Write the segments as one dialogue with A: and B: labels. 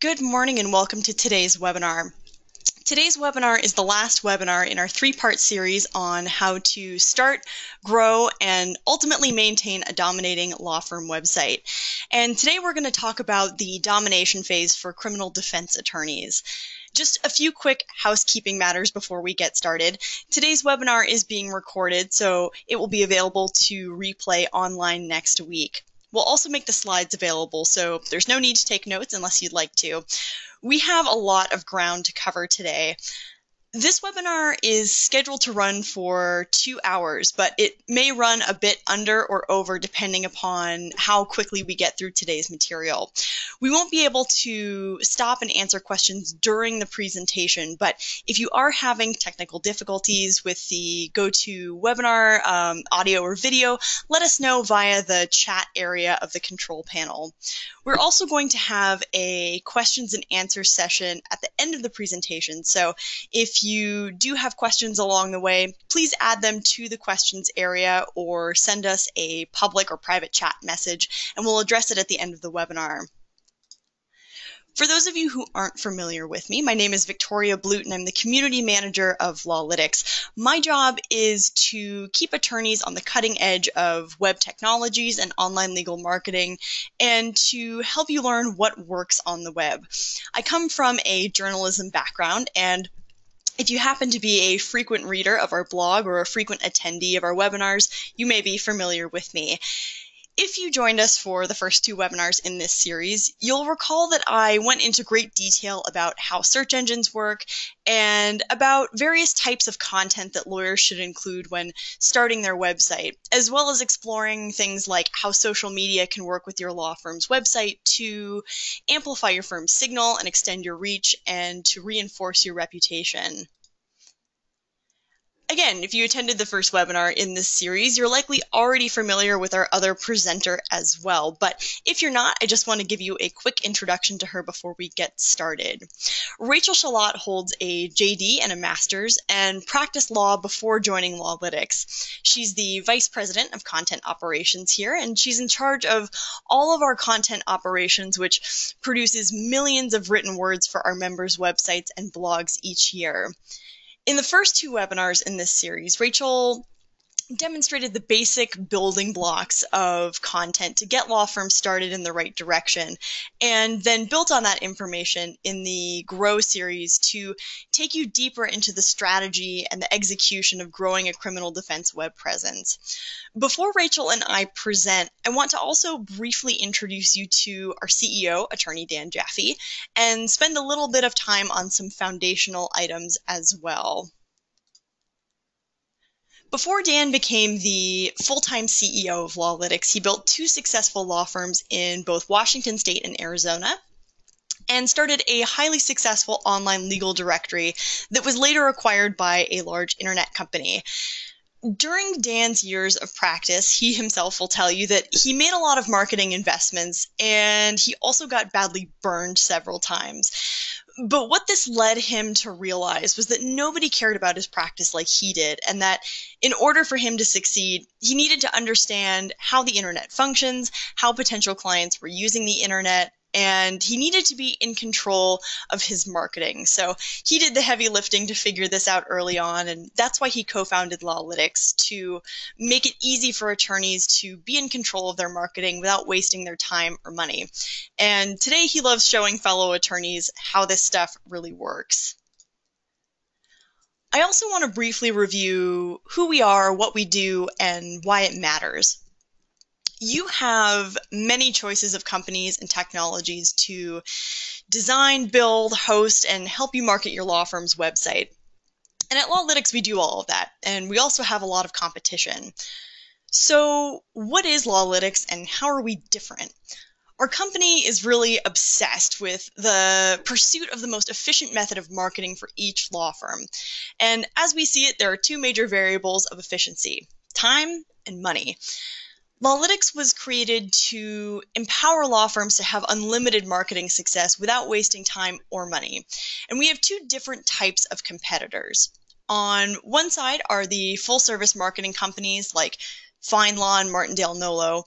A: Good morning and welcome to today's webinar. Today's webinar is the last webinar in our three-part series on how to start, grow, and ultimately maintain a dominating law firm website. And today we're going to talk about the domination phase for criminal defense attorneys. Just a few quick housekeeping matters before we get started. Today's webinar is being recorded, so it will be available to replay online next week. We'll also make the slides available, so there's no need to take notes unless you'd like to. We have a lot of ground to cover today. This webinar is scheduled to run for 2 hours, but it may run a bit under or over depending upon how quickly we get through today's material. We won't be able to stop and answer questions during the presentation, but if you are having technical difficulties with the GoToWebinar audio or video, let us know via the chat area of the control panel. We're also going to have a questions and answers session at the end of the presentation, so if you do have questions along the way, please add them to the questions area or send us a public or private chat message, and we'll address it at the end of the webinar. For those of you who aren't familiar with me, my name is Victoria Blute, and I'm the Community Manager of LawLytics. My job is to keep attorneys on the cutting edge of web technologies and online legal marketing, and to help you learn what works on the web. I come from a journalism background, and if you happen to be a frequent reader of our blog or a frequent attendee of our webinars, you may be familiar with me. If you joined us for the first 2 webinars in this series, you'll recall that I went into great detail about how search engines work and about various types of content that lawyers should include when starting their website, as well as exploring things like how social media can work with your law firm's website to amplify your firm's signal and extend your reach and to reinforce your reputation. Again, if you attended the first webinar in this series, you're likely already familiar with our other presenter as well. But if you're not, I just want to give you a quick introduction to her before we get started. Rachel Shalott holds a JD and a master's and practiced law before joining LawLytics. She's the Vice President of Content Operations here, and she's in charge of all of our content operations, which produces millions of written words for our members' websites and blogs each year. In the first 2 webinars in this series, Rachel demonstrated the basic building blocks of content to get law firms started in the right direction, and then built on that information in the Grow series to take you deeper into the strategy and the execution of growing a criminal defense web presence. Before Rachel and I present, I want to also briefly introduce you to our CEO, Attorney Dan JAFFE, and spend a little bit of time on some foundational items as well. Before Dan became the full-time CEO of LawLytics, he built 2 successful law firms in both Washington State and Arizona, and started a highly successful online legal directory that was later acquired by a large internet company. During Dan's years of practice, he himself will tell you that he made a lot of marketing investments, and he also got badly burned several times. But what this led him to realize was that nobody cared about his practice like he did, and that in order for him to succeed, he needed to understand how the internet functions, how potential clients were using the internet, and he needed to be in control of his marketing. So he did the heavy lifting to figure this out early on, and that's why he co-founded LawLytics, to make it easy for attorneys to be in control of their marketing without wasting their time or money. And today he loves showing fellow attorneys how this stuff really works. I also want to briefly review who we are, what we do, and why it matters. You have many choices of companies and technologies to design, build, host, and help you market your law firm's website. And at LawLytics, we do all of that, and we also have a lot of competition. So what is LawLytics, and how are we different? Our company is really obsessed with the pursuit of the most efficient method of marketing for each law firm. And as we see it, there are 2 major variables of efficiency: time and money. LawLytics was created to empower law firms to have unlimited marketing success without wasting time or money. And we have 2 different types of competitors. On one side are the full-service marketing companies like FindLaw and Martindale Nolo,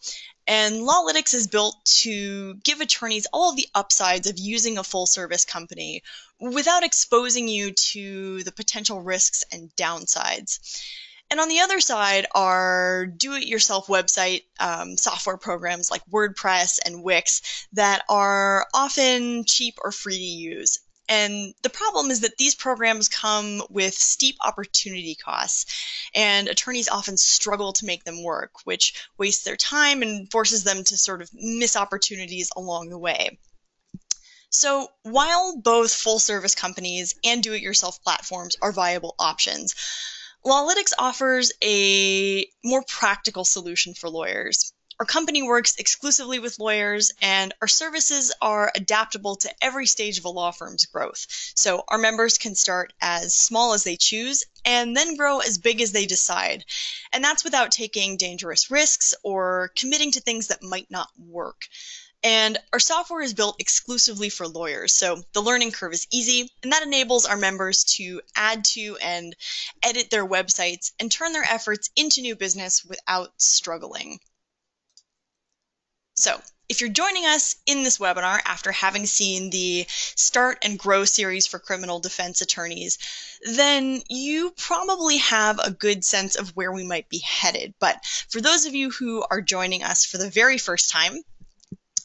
A: And LawLytics is built to give attorneys all of the upsides of using a full-service company without exposing you to the potential risks and downsides. And on the other side are do-it-yourself website software programs like WordPress and Wix that are often cheap or free to use. And the problem is that these programs come with steep opportunity costs, and attorneys often struggle to make them work, which wastes their time and forces them to sort of miss opportunities along the way. So while both full-service companies and do-it-yourself platforms are viable options, LawLytics offers a more practical solution for lawyers. Our company works exclusively with lawyers, and our services are adaptable to every stage of a law firm's growth. So our members can start as small as they choose and then grow as big as they decide. And that's without taking dangerous risks or committing to things that might not work. And our software is built exclusively for lawyers, so the learning curve is easy, and that enables our members to add to and edit their websites and turn their efforts into new business without struggling. So, if you're joining us in this webinar after having seen the Start and Grow series for criminal defense attorneys, then you probably have a good sense of where we might be headed. But for those of you who are joining us for the very first time,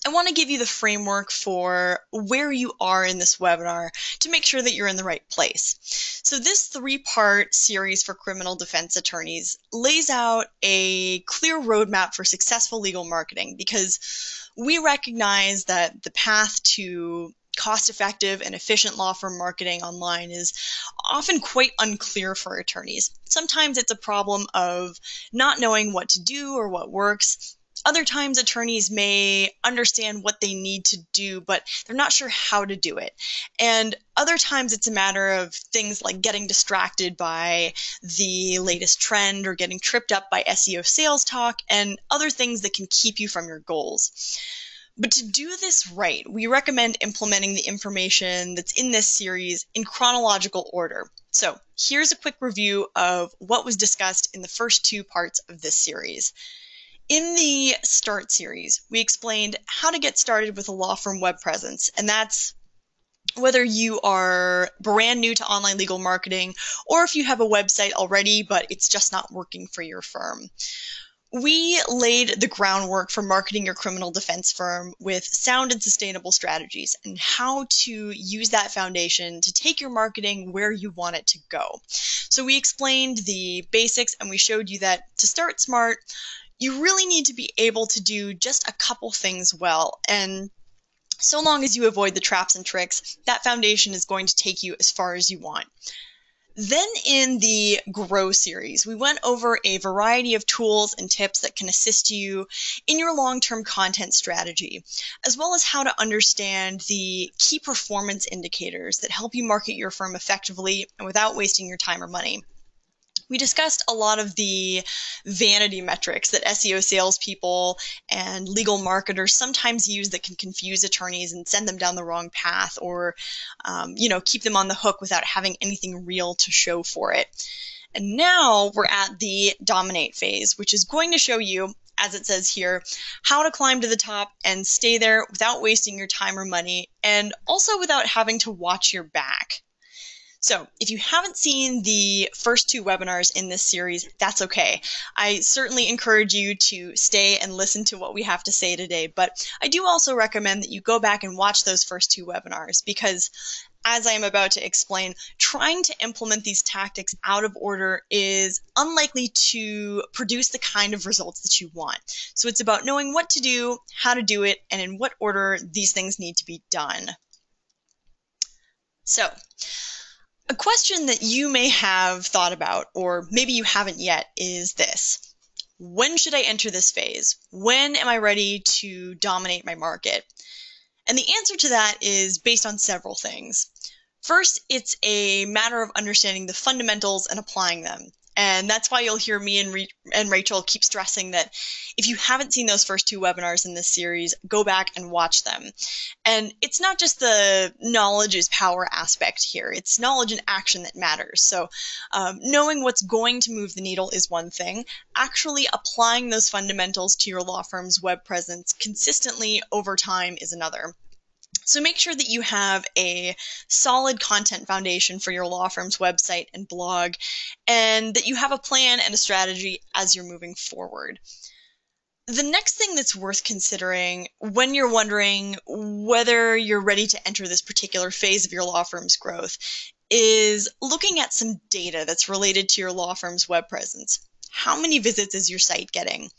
A: I want to give you the framework for where you are in this webinar to make sure that you're in the right place. So this three-part series for criminal defense attorneys lays out a clear roadmap for successful legal marketing, because we recognize that the path to cost-effective and efficient law firm marketing online is often quite unclear for attorneys. Sometimes it's a problem of not knowing what to do or what works. Other times, attorneys may understand what they need to do, but they're not sure how to do it. And other times, it's a matter of things like getting distracted by the latest trend or getting tripped up by SEO sales talk and other things that can keep you from your goals. But to do this right, we recommend implementing the information that's in this series in chronological order. So here's a quick review of what was discussed in the first two parts of this series. In the Start series, we explained how to get started with a law firm web presence, and that's whether you are brand new to online legal marketing or if you have a website already but it's just not working for your firm. We laid the groundwork for marketing your criminal defense firm with sound and sustainable strategies and how to use that foundation to take your marketing where you want it to go. So we explained the basics, and we showed you that to start smart, you really need to be able to do just a couple things well, and so long as you avoid the traps and tricks, that foundation is going to take you as far as you want. Then in the Grow series, we went over a variety of tools and tips that can assist you in your long-term content strategy, as well as how to understand the key performance indicators that help you market your firm effectively and without wasting your time or money. We discussed a lot of the vanity metrics that SEO salespeople and legal marketers sometimes use that can confuse attorneys and send them down the wrong path, or keep them on the hook without having anything real to show for it. And now we're at the Dominate phase, which is going to show you, as it says here, how to climb to the top and stay there without wasting your time or money, and also without having to watch your back. So if you haven't seen the first two webinars in this series, that's okay. I certainly encourage you to stay and listen to what we have to say today, but I do also recommend that you go back and watch those first two webinars, because as I am about to explain, trying to implement these tactics out of order is unlikely to produce the kind of results that you want. So it's about knowing what to do, how to do it, and in what order these things need to be done. So, a question that you may have thought about, or maybe you haven't yet, is this: when should I enter this phase? When am I ready to dominate my market? And the answer to that is based on several things. First, it's a matter of understanding the fundamentals and applying them. And that's why you'll hear me and Rachel keep stressing that if you haven't seen those first 2 webinars in this series, go back and watch them. And it's not just the knowledge is power aspect here. It's knowledge and action that matters. So knowing what's going to move the needle is one thing. Actually applying those fundamentals to your law firm's web presence consistently over time is another. So make sure that you have a solid content foundation for your law firm's website and blog, and that you have a plan and a strategy as you're moving forward. The next thing that's worth considering when you're wondering whether you're ready to enter this particular phase of your law firm's growth is looking at some data that's related to your law firm's web presence. How many visits is your site getting?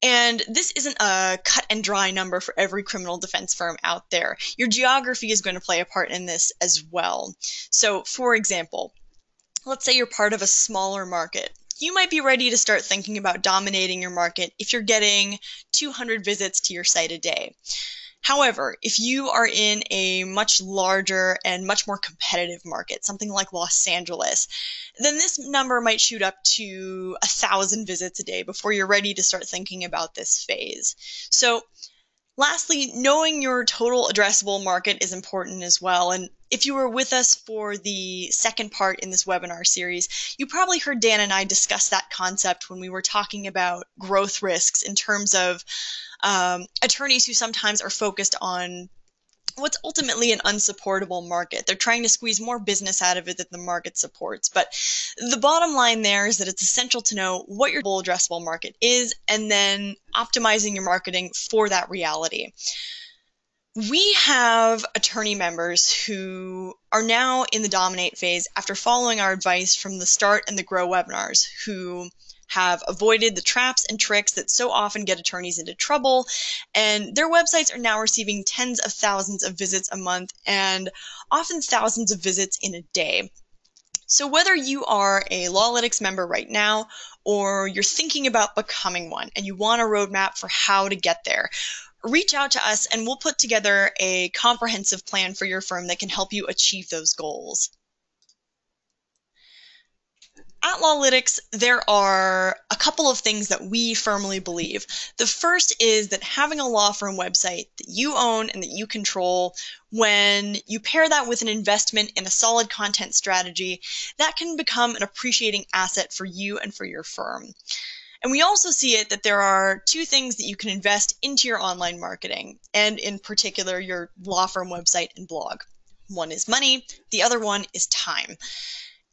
A: And this isn't a cut and dry number for every criminal defense firm out there. Your geography is going to play a part in this as well. So, for example, let's say you're part of a smaller market. You might be ready to start thinking about dominating your market if you're getting 200 visits to your site a day. However, if you are in a much larger and much more competitive market, something like Los Angeles, then this number might shoot up to 1,000 visits a day before you're ready to start thinking about this phase. So, lastly, knowing your total addressable market is important as well. And if you were with us for the second part in this webinar series, you probably heard Dan and I discuss that concept when we were talking about growth risks in terms of attorneys who sometimes are focused on what's ultimately an unsupportable market. They're trying to squeeze more business out of it than the market supports. But the bottom line there is that it's essential to know what your full addressable market is and then optimizing your marketing for that reality. We have attorney members who are now in the dominate phase after following our advice from the start and the grow webinars, who have avoided the traps and tricks that so often get attorneys into trouble, and their websites are now receiving tens of thousands of visits a month and often thousands of visits in a day. So whether you are a LawLytics member right now or you're thinking about becoming one and you want a roadmap for how to get there, reach out to us and we'll put together a comprehensive plan for your firm that can help you achieve those goals. At LawLytics, there are a couple of things that we firmly believe. The first is that having a law firm website that you own and that you control, when you pair that with an investment in a solid content strategy, that can become an appreciating asset for you and for your firm. And we also see it that there are 2 things that you can invest into your online marketing, and in particular your law firm website and blog. One is money, the other one is time.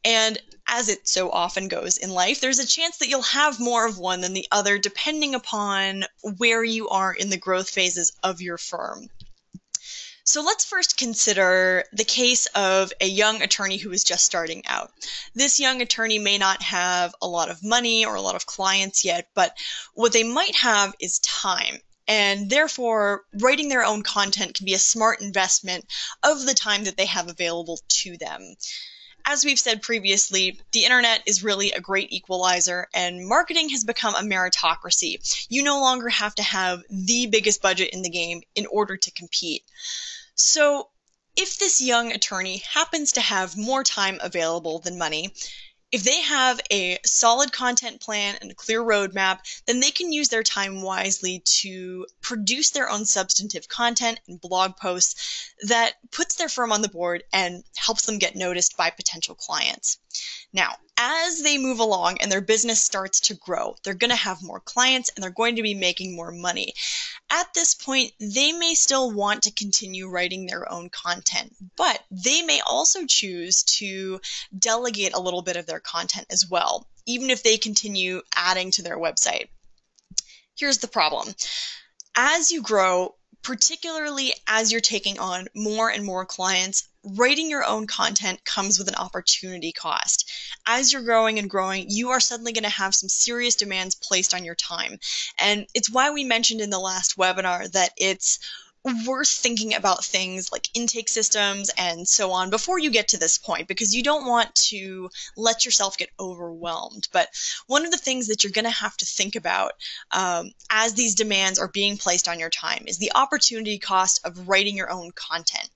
A: And as it so often goes in life, there's a chance that you'll have more of one than the other depending upon where you are in the growth phases of your firm. So let's first consider the case of a young attorney who is just starting out. This young attorney may not have a lot of money or a lot of clients yet, but what they might have is time. And therefore, writing their own content can be a smart investment of the time that they have available to them. As we've said previously, the internet is really a great equalizer, and marketing has become a meritocracy. You no longer have to have the biggest budget in the game in order to compete. So if this young attorney happens to have more time available than money, if they have a solid content plan and a clear roadmap, then they can use their time wisely to produce their own substantive content and blog posts that puts their firm on the board and helps them get noticed by potential clients. Now, as they move along and their business starts to grow, they're going to have more clients and they're going to be making more money. At this point, they may still want to continue writing their own content, but they may also choose to delegate a little bit of their content as well, even if they continue adding to their website. Here's the problem. As you grow, particularly as you're taking on more and more clients, writing your own content comes with an opportunity cost. As you're growing and growing, you are suddenly going to have some serious demands placed on your time. And it's why we mentioned in the last webinar that it's worth thinking about things like intake systems and so on before you get to this point, because you don't want to let yourself get overwhelmed. But one of the things that you're going to have to think about as these demands are being placed on your time is the opportunity cost of writing your own content.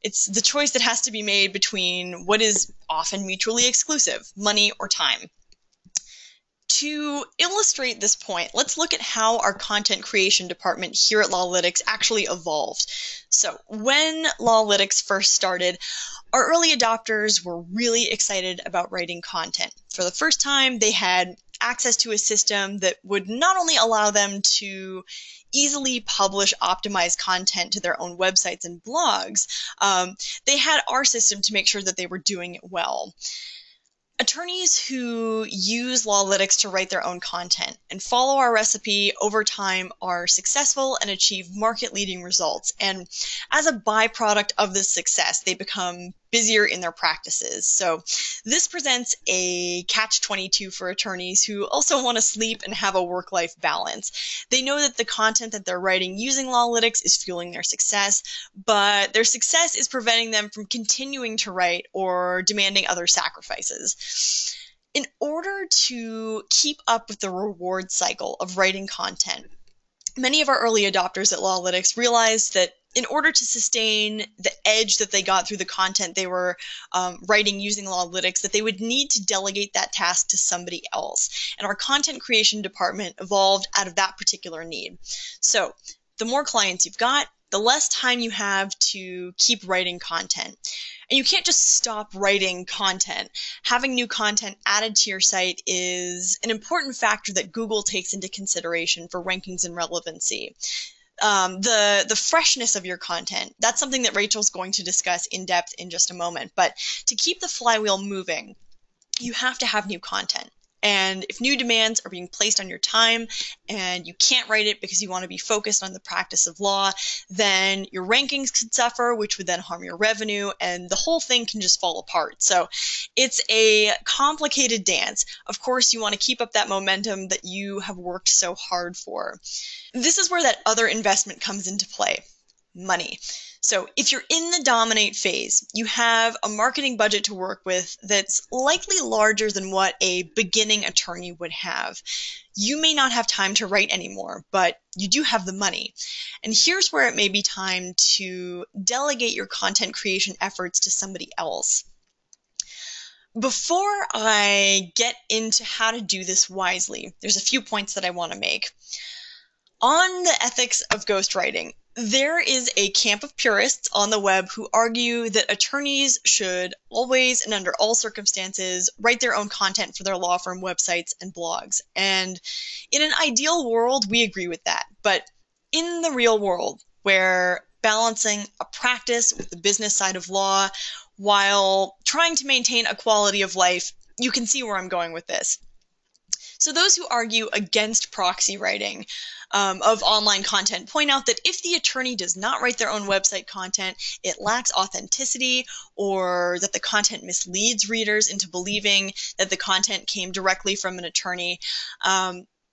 A: It's the choice that has to be made between what is often mutually exclusive, money or time. To illustrate this point, let's look at how our content creation department here at LawLytics actually evolved. So when LawLytics first started, our early adopters were really excited about writing content. For the first time, they had access to a system that would not only allow them to easily publish optimized content to their own websites and blogs, they had our system to make sure that they were doing it well. Attorneys who use LawLytics to write their own content and follow our recipe over time are successful and achieve market-leading results. And as a byproduct of this success, they become busier in their practices. So this presents a catch-22 for attorneys who also want to sleep and have a work-life balance. They know that the content that they're writing using LawLytics is fueling their success, but their success is preventing them from continuing to write or demanding other sacrifices. In order to keep up with the reward cycle of writing content, many of our early adopters at LawLytics realized that in order to sustain the edge that they got through the content they were writing using LawLytics, that they would need to delegate that task to somebody else. And our content creation department evolved out of that particular need. So the more clients you've got, the less time you have to keep writing content. And you can't just stop writing content. Having new content added to your site is an important factor that Google takes into consideration for rankings and relevancy. The freshness of your content, that's something that Rachel's going to discuss in depth in just a moment. But to keep the flywheel moving, you have to have new content. And if new demands are being placed on your time and you can't write it because you want to be focused on the practice of law, then your rankings could suffer, which would then harm your revenue, and the whole thing can just fall apart. So it's a complicated dance. Of course, you want to keep up that momentum that you have worked so hard for. This is where that other investment comes into play: money. So if you're in the dominate phase, you have a marketing budget to work with that's likely larger than what a beginning attorney would have. You may not have time to write anymore, but you do have the money. And here's where it may be time to delegate your content creation efforts to somebody else. Before I get into how to do this wisely, there's a few points that I want to make. On the ethics of ghostwriting, there is a camp of purists on the web who argue that attorneys should always and under all circumstances write their own content for their law firm websites and blogs. And in an ideal world, we agree with that. But in the real world, where balancing a practice with the business side of law while trying to maintain a quality of life, you can see where I'm going with this. So those who argue against proxy writing of online content point out that if the attorney does not write their own website content, it lacks authenticity, or that the content misleads readers into believing that the content came directly from an attorney.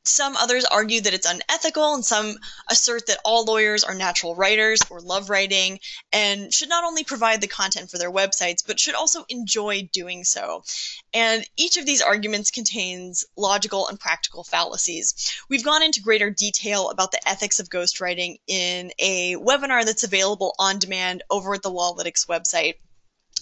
A: Some others argue that it's unethical, and some assert that all lawyers are natural writers or love writing and should not only provide the content for their websites, but should also enjoy doing so. And each of these arguments contains logical and practical fallacies. We've gone into greater detail about the ethics of ghostwriting in a webinar that's available on demand over at the LawLytics website.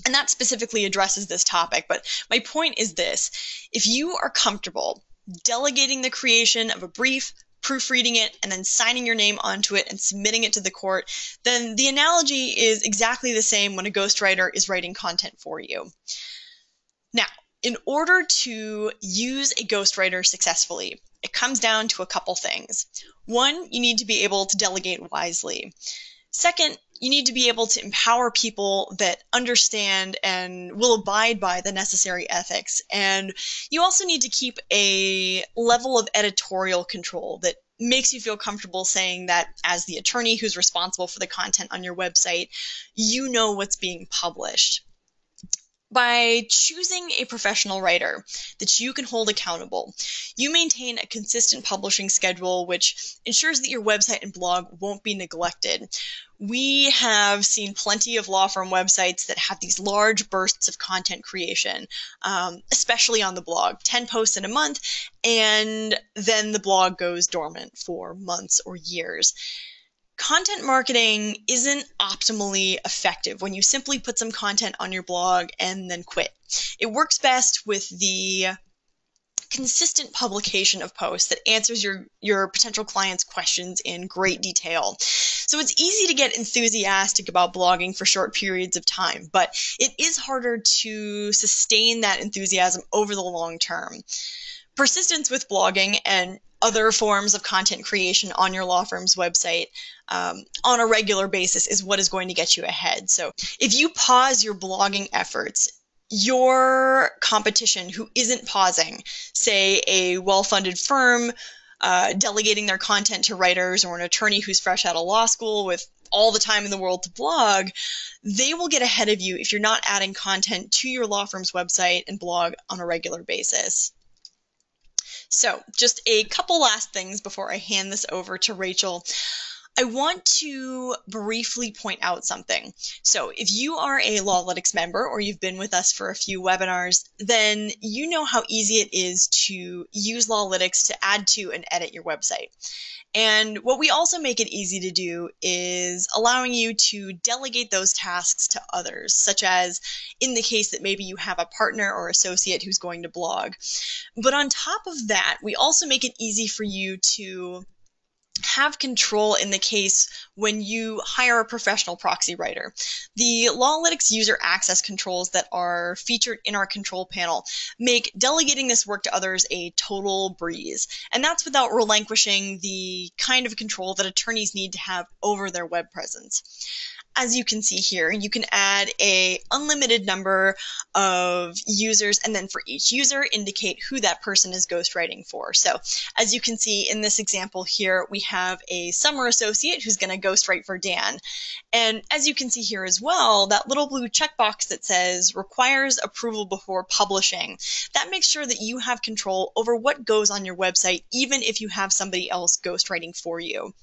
A: And that specifically addresses this topic. But my point is this: if you are comfortable delegating the creation of a brief, proofreading it, and then signing your name onto it and submitting it to the court, then the analogy is exactly the same when a ghostwriter is writing content for you. Now, in order to use a ghostwriter successfully, it comes down to a couple things. One, you need to be able to delegate wisely. Second, you need to be able to empower people that understand and will abide by the necessary ethics. And you also need to keep a level of editorial control that makes you feel comfortable saying that as the attorney who's responsible for the content on your website, you know what's being published. By choosing a professional writer that you can hold accountable, you maintain a consistent publishing schedule which ensures that your website and blog won't be neglected. We have seen plenty of law firm websites that have these large bursts of content creation, especially on the blog, 10 posts in a month, and then the blog goes dormant for months or years. Content marketing isn't optimally effective when you simply put some content on your blog and then quit. It works best with the consistent publication of posts that answers your potential clients' questions in great detail. So it's easy to get enthusiastic about blogging for short periods of time, but it is harder to sustain that enthusiasm over the long term. Persistence with blogging and other forms of content creation on your law firm's website on a regular basis is what is going to get you ahead. So if you pause your blogging efforts, your competition who isn't pausing, say a well-funded firm delegating their content to writers, or an attorney who's fresh out of law school with all the time in the world to blog, they will get ahead of you if you're not adding content to your law firm's website and blog on a regular basis. So just a couple last things before I hand this over to Rachel. I want to briefly point out something. So if you are a LawLytics member, or you've been with us for a few webinars, then you know how easy it is to use LawLytics to add to and edit your website. And what we also make it easy to do is allowing you to delegate those tasks to others, such as in the case that maybe you have a partner or associate who's going to blog. But on top of that, we also make it easy for you to have control in the case when you hire a professional proxy writer. The LawLytics user access controls that are featured in our control panel make delegating this work to others a total breeze. And that's without relinquishing the kind of control that attorneys need to have over their web presence. As you can see here, you can add an unlimited number of users, and then for each user, indicate who that person is ghostwriting for. So as you can see in this example here, we have a summer associate who's going to ghostwrite for Dan. And as you can see here as well, that little blue checkbox that says requires approval before publishing, that makes sure that you have control over what goes on your website, even if you have somebody else ghostwriting for you.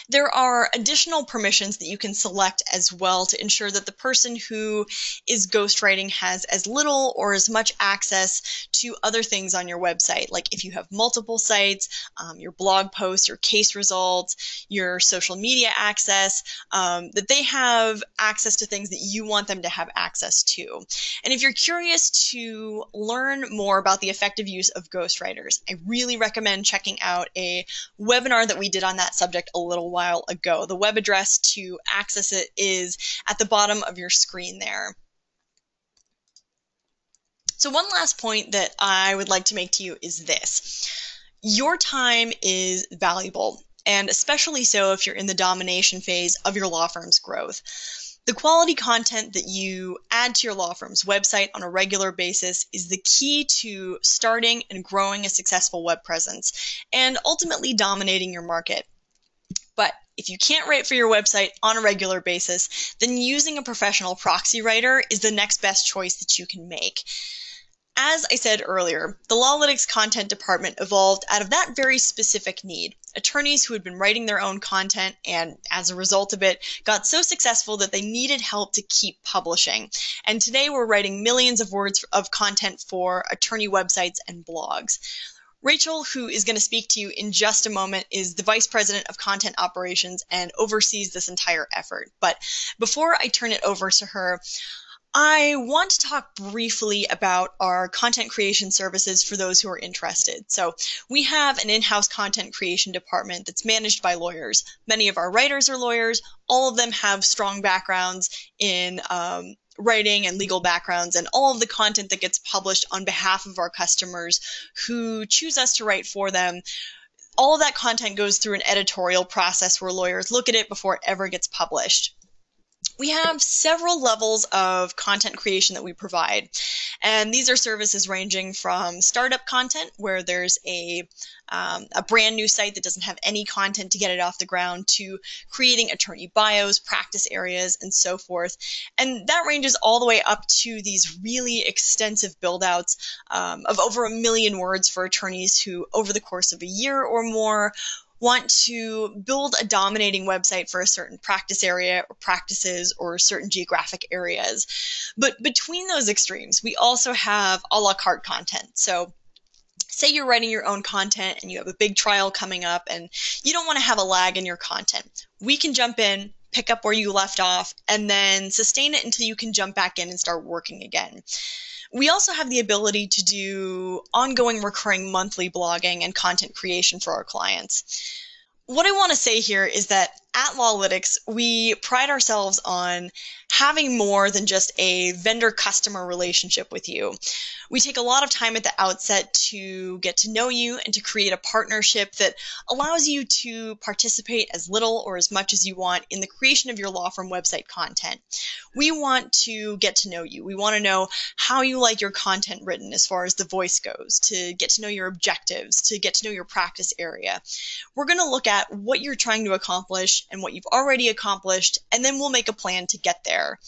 A: There are additional permissions that you can select as well to ensure that the person who is ghostwriting has as little or as much access to other things on your website, like if you have multiple sites, your blog posts, your case results, your social media access, that they have access to things that you want them to have access to. And if you're curious to learn more about the effective use of ghostwriters, I really recommend checking out a webinar that we did on that subject a little while ago. The web address to access it is at the bottom of your screen there. So one last point that I would like to make to you is this. Your time is valuable, and especially so if you're in the domination phase of your law firm's growth. The quality content that you add to your law firm's website on a regular basis is the key to starting and growing a successful web presence and ultimately dominating your market. But if you can't write for your website on a regular basis, then using a professional proxy writer is the next best choice that you can make. As I said earlier, the LawLytics content department evolved out of that very specific need. Attorneys who had been writing their own content and, as a result of it, got so successful that they needed help to keep publishing. And today we're writing millions of words of content for attorney websites and blogs. Rachel, who is going to speak to you in just a moment, is the Vice President of Content Operations and oversees this entire effort. But before I turn it over to her, I want to talk briefly about our content creation services for those who are interested. So we have an in-house content creation department that's managed by lawyers. Many of our writers are lawyers. All of them have strong backgrounds in writing and legal backgrounds, and all of the content that gets published on behalf of our customers who choose us to write for them, all of that content goes through an editorial process where lawyers look at it before it ever gets published. We have several levels of content creation that we provide, and these are services ranging from startup content, where there's a brand new site that doesn't have any content to get it off the ground, to creating attorney bios, practice areas, and so forth. And that ranges all the way up to these really extensive build-outs of over 1 million words for attorneys who, over the course of a year or more, want to build a dominating website for a certain practice area or practices or certain geographic areas. But between those extremes, we also have a la carte content. So say you're writing your own content and you have a big trial coming up and you don't want to have a lag in your content. We can jump in, pick up where you left off, and then sustain it until you can jump back in and start working again. we also have the ability to do ongoing, recurring monthly blogging and content creation for our clients. What I want to say here is that at LawLytics, we pride ourselves on having more than just a vendor-customer relationship with you. We take a lot of time at the outset to get to know you and to create a partnership that allows you to participate as little or as much as you want in the creation of your law firm website content. We want to get to know you. We want to know how you like your content written as far as the voice goes, to get to know your objectives, to get to know your practice area. We're going to look at what you're trying to accomplish and what you've already accomplished, and then we'll make a plan to get there.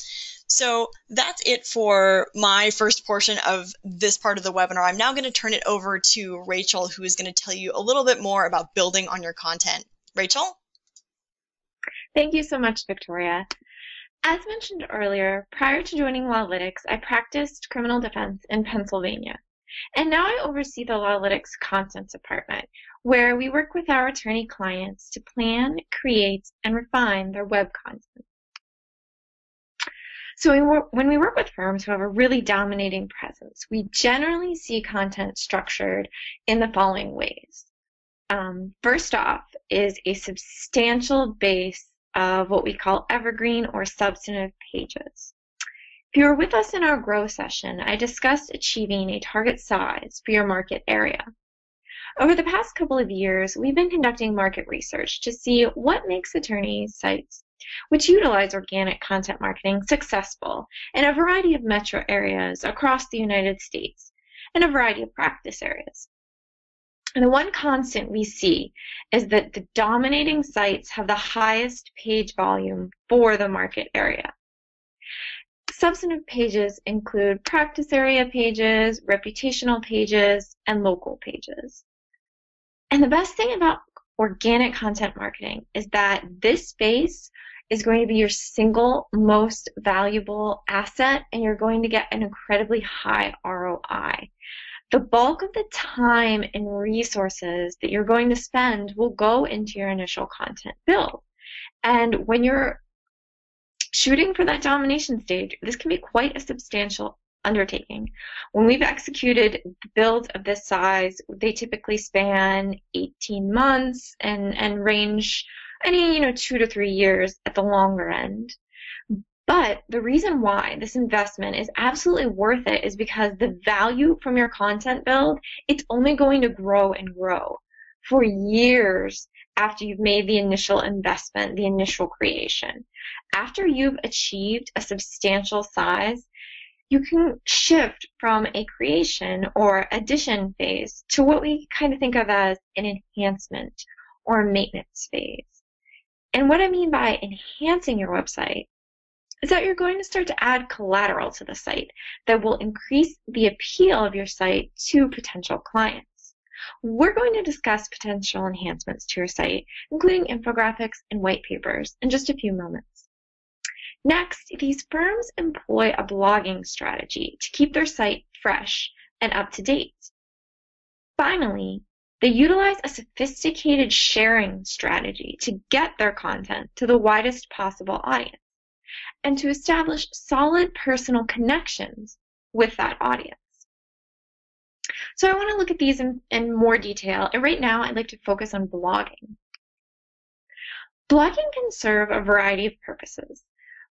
A: So that's it for my first portion of this part of the webinar. I'm now going to turn it over to Rachel, who is going to tell you a little bit more about building on your content. Rachel?
B: Thank you so much, Victoria. As mentioned earlier, prior to joining LawLytics, I practiced criminal defense in Pennsylvania. And now I oversee the LawLytics content department, where we work with our attorney clients to plan, create, and refine their web content. So when we work with firms who have a really dominating presence, we generally see content structured in the following ways. First off is a substantial base of what we call evergreen or substantive pages. If you were with us in our Grow session, I discussed achieving a target size for your market area. Over the past couple of years, we've been conducting market research to see what makes attorneys' sites which utilize organic content marketing successful in a variety of metro areas across the United States and a variety of practice areas. And the one constant we see is that the dominating sites have the highest page volume for the market area. Substantive pages include practice area pages, reputational pages, and local pages. And the best thing about organic content marketing is that this space is going to be your single most valuable asset, and you're going to get an incredibly high ROI. The bulk of the time and resources that you're going to spend will go into your initial content build. And when you're shooting for that domination stage, this can be quite a substantial undertaking. When we've executed builds of this size, they typically span 18 months and range any 2 to 3 years at the longer end. But the reason why this investment is absolutely worth it is because the value from your content build, it's only going to grow and grow for years after you've made the initial investment, the initial creation. After you've achieved a substantial size, you can shift from a creation or addition phase to what we kind of think of as an enhancement or a maintenance phase. And what I mean by enhancing your website is that you're going to start to add collateral to the site that will increase the appeal of your site to potential clients. We're going to discuss potential enhancements to your site, including infographics and white papers, in just a few moments. Next, these firms employ a blogging strategy to keep their site fresh and up to date. Finally, they utilize a sophisticated sharing strategy to get their content to the widest possible audience and to establish solid personal connections with that audience. So I want to look at these in more detail, and right now I'd like to focus on blogging. Blogging can serve a variety of purposes.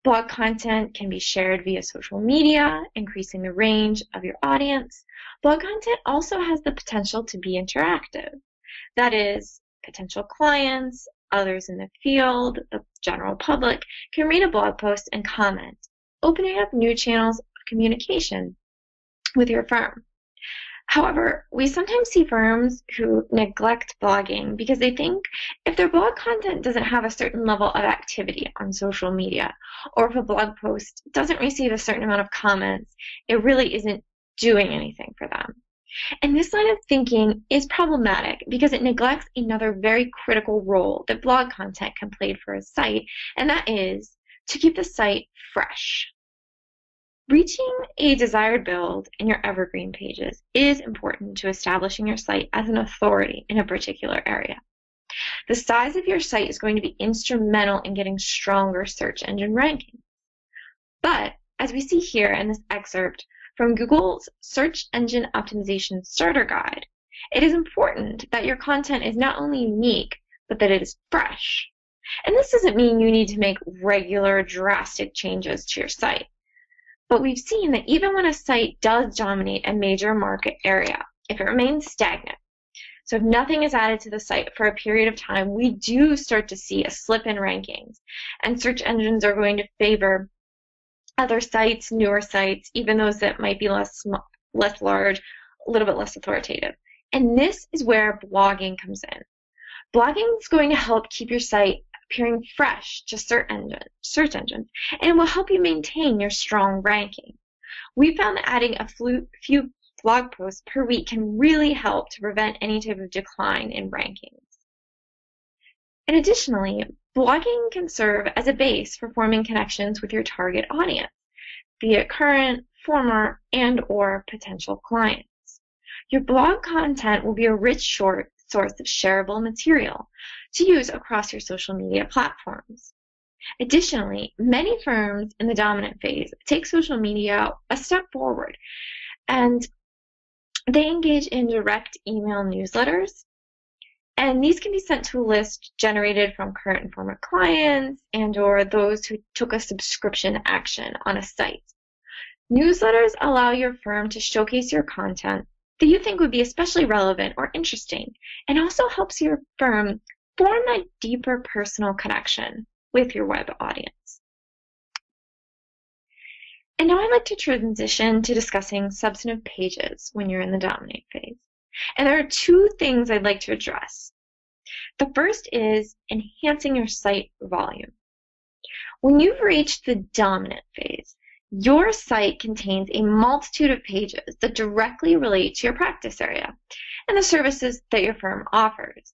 B: Blog content can be shared via social media, increasing the range of your audience. Blog content also has the potential to be interactive. That is, potential clients, others in the field, the general public can read a blog post and comment, opening up new channels of communication with your firm. However, we sometimes see firms who neglect blogging because they think if their blog content doesn't have a certain level of activity on social media, or if a blog post doesn't receive a certain amount of comments, it really isn't doing anything for them. And this line of thinking is problematic because it neglects another very critical role that blog content can play for a site, and that is to keep the site fresh. Reaching a desired build in your evergreen pages is important to establishing your site as an authority in a particular area. The size of your site is going to be instrumental in getting stronger search engine rankings. But as we see here in this excerpt From Google's Search Engine Optimization Starter Guide, it is important that your content is not only unique, but that it is fresh. And this doesn't mean you need to make regular, drastic changes to your site. But we've seen that even when a site does dominate a major market area, if it remains stagnant, so if nothing is added to the site for a period of time, we do start to see a slip in rankings. And search engines are going to favor other sites, newer sites, even those that might be less large, a little bit less authoritative. And this is where blogging comes in. Blogging is going to help keep your site appearing fresh to search engines, and it will help you maintain your strong ranking. We found that adding a few blog posts per week can really help to prevent any type of decline in rankings. And additionally, blogging can serve as a base for forming connections with your target audience, be it current, former, and/or potential clients. Your blog content will be a rich source of shareable material to use across your social media platforms. Additionally, many firms in the dominant phase take social media a step forward, and they engage in direct email newsletters, and these can be sent to a list generated from current and former clients and/or those who took a subscription action on a site. Newsletters allow your firm to showcase your content that you think would be especially relevant or interesting, and also helps your firm form a deeper personal connection with your web audience. And now I'd like to transition to discussing substantive pages when you're in the dominate phase. And there are two things I'd like to address. The first is enhancing your site volume. When you've reached the dominant phase, your site contains a multitude of pages that directly relate to your practice area and the services that your firm offers.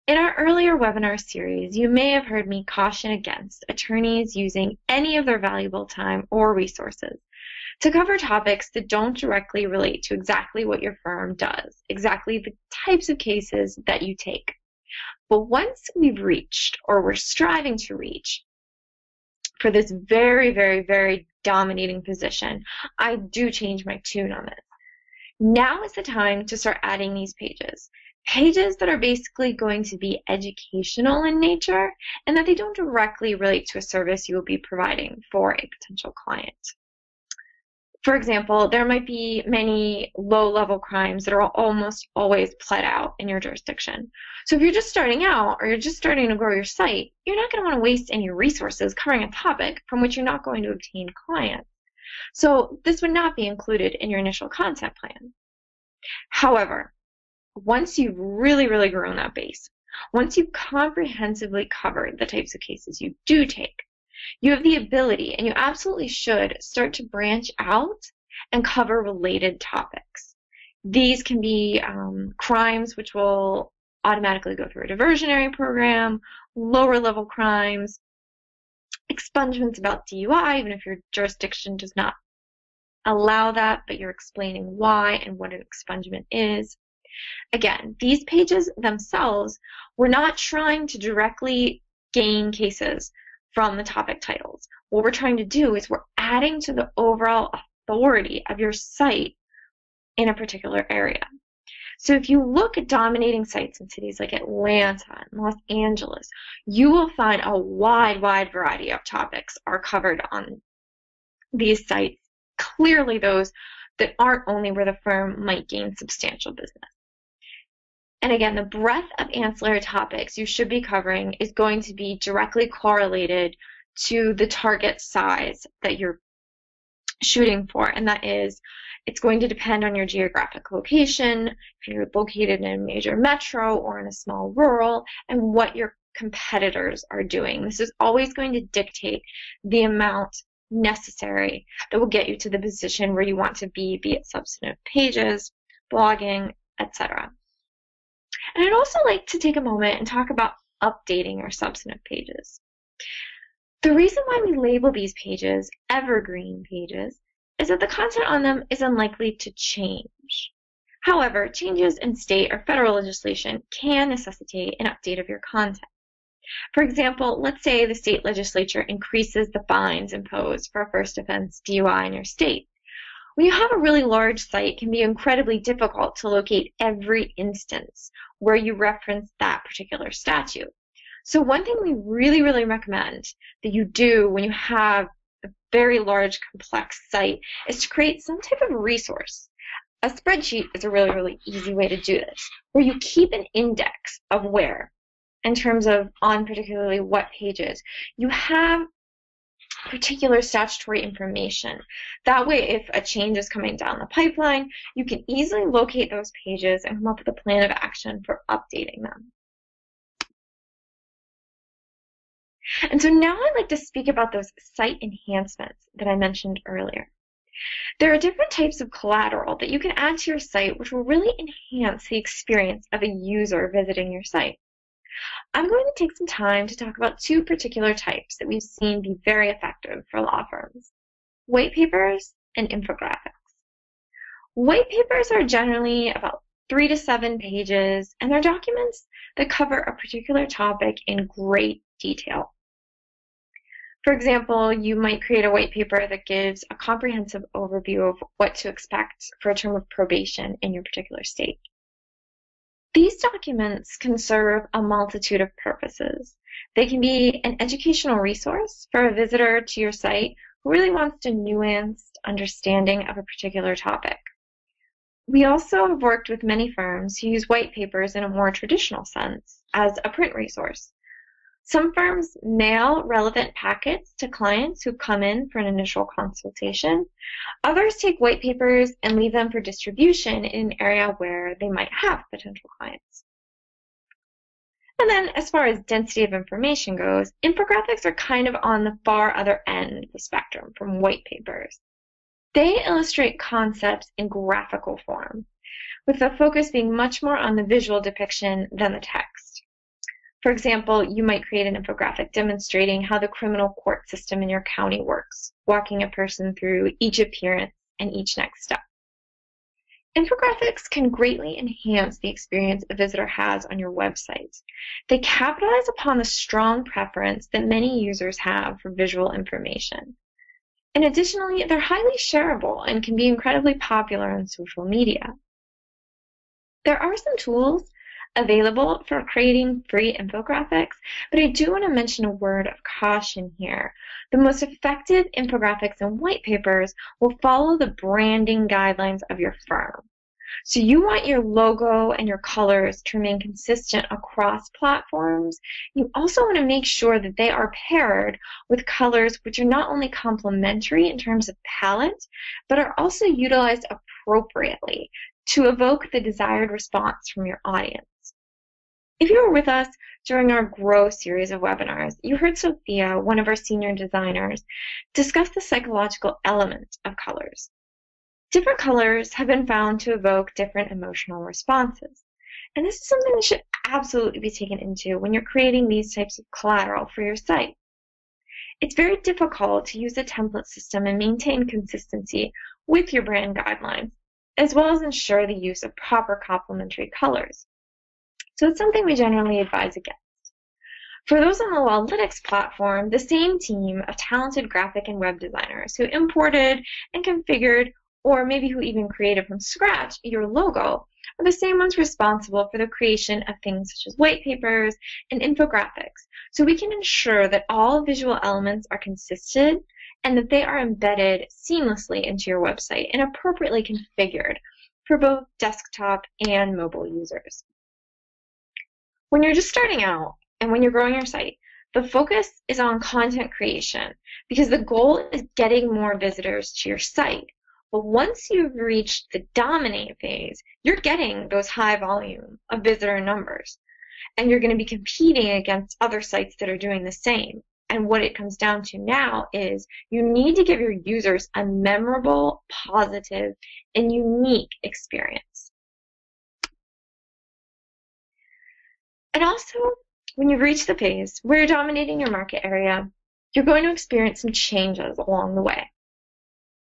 B: In our earlier webinar series, you may have heard me caution against attorneys using any of their valuable time or resources to cover topics that don't directly relate to exactly what your firm does, exactly the types of cases that you take. But once we've reached, or we're striving to reach, for this very, very, very dominating position, I do change my tune on this. Now is the time to start adding these pages. Pages that are basically going to be educational in nature and that they don't directly relate to a service you will be providing for a potential client. For example, there might be many low-level crimes that are almost always pled out in your jurisdiction. So if you're just starting out or you're just starting to grow your site, you're not going to want to waste any resources covering a topic from which you're not going to obtain clients. So this would not be included in your initial content plan. However, once you've really, really grown that base, once you've comprehensively covered the types of cases you do take, you have the ability, and you absolutely should, start to branch out and cover related topics. These can be crimes which will automatically go through a diversionary program, lower level crimes, expungements about DUI, even if your jurisdiction does not allow that, but you're explaining why and what an expungement is. Again, these pages themselves, we're not trying to directly gain cases from the topic titles. What we're trying to do is we're adding to the overall authority of your site in a particular area. So if you look at dominating sites in cities like Atlanta and Los Angeles, you will find a wide variety of topics are covered on these sites, clearly those that aren't only where the firm might gain substantial business. And again, the breadth of ancillary topics you should be covering is going to be directly correlated to the target size that you're shooting for, and that is, it's going to depend on your geographic location, if you're located in a major metro or in a small rural, and what your competitors are doing. This is always going to dictate the amount necessary that will get you to the position where you want to be it substantive pages, blogging, etc. And I'd also like to take a moment and talk about updating your substantive pages. The reason why we label these pages evergreen pages is that the content on them is unlikely to change. However, changes in state or federal legislation can necessitate an update of your content. For example, let's say the state legislature increases the fines imposed for a first offense DUI in your state. When you have a really large site, it can be incredibly difficult to locate every instance where you reference that particular statute. So one thing we really recommend that you do when you have a very large, complex site is to create some type of resource. A spreadsheet is a really easy way to do this, where you keep an index of where, in terms of on particularly what pages, you have particular statutory information. That way, if a change is coming down the pipeline, you can easily locate those pages and come up with a plan of action for updating them. And so now I'd like to speak about those site enhancements that I mentioned earlier. There are different types of collateral that you can add to your site which will really enhance the experience of a user visiting your site. I'm going to take some time to talk about two particular types that we've seen be very effective for law firms: white papers and infographics. White papers are generally about 3 to 7 pages, and they're documents that cover a particular topic in great detail. For example, you might create a white paper that gives a comprehensive overview of what to expect for a term of probation in your particular state. These documents can serve a multitude of purposes. They can be an educational resource for a visitor to your site who really wants a nuanced understanding of a particular topic. We also have worked with many firms who use white papers in a more traditional sense as a print resource. Some firms mail relevant packets to clients who come in for an initial consultation. Others take white papers and leave them for distribution in an area where they might have potential clients. And then as far as density of information goes, infographics are kind of on the far other end of the spectrum from white papers. They illustrate concepts in graphical form, with the focus being much more on the visual depiction than the text. For example, you might create an infographic demonstrating how the criminal court system in your county works, walking a person through each appearance and each next step. Infographics can greatly enhance the experience a visitor has on your website. They capitalize upon the strong preference that many users have for visual information. And additionally, they're highly shareable and can be incredibly popular on social media. There are some tools available for creating free infographics, but I do want to mention a word of caution here. The most effective infographics and white papers will follow the branding guidelines of your firm. So you want your logo and your colors to remain consistent across platforms. You also want to make sure that they are paired with colors which are not only complementary in terms of palette, but are also utilized appropriately to evoke the desired response from your audience. If you were with us during our Grow series of webinars, you heard Sophia, one of our senior designers, discuss the psychological element of colors. Different colors have been found to evoke different emotional responses. And this is something that should absolutely be taken into when you're creating these types of collateral for your site. It's very difficult to use a template system and maintain consistency with your brand guidelines, as well as ensure the use of proper complementary colors. So it's something we generally advise against. For those on the LawLytics platform, the same team of talented graphic and web designers who imported and configured, or maybe who even created from scratch, your logo, are the same ones responsible for the creation of things such as white papers and infographics, so we can ensure that all visual elements are consistent and that they are embedded seamlessly into your website and appropriately configured for both desktop and mobile users. When you're just starting out and when you're growing your site, the focus is on content creation because the goal is getting more visitors to your site. But once you've reached the dominate phase, you're getting those high volume of visitor numbers, and you're going to be competing against other sites that are doing the same. And what it comes down to now is you need to give your users a memorable, positive, and unique experience. And also, when you've reached the phase where you're dominating your market area, you're going to experience some changes along the way.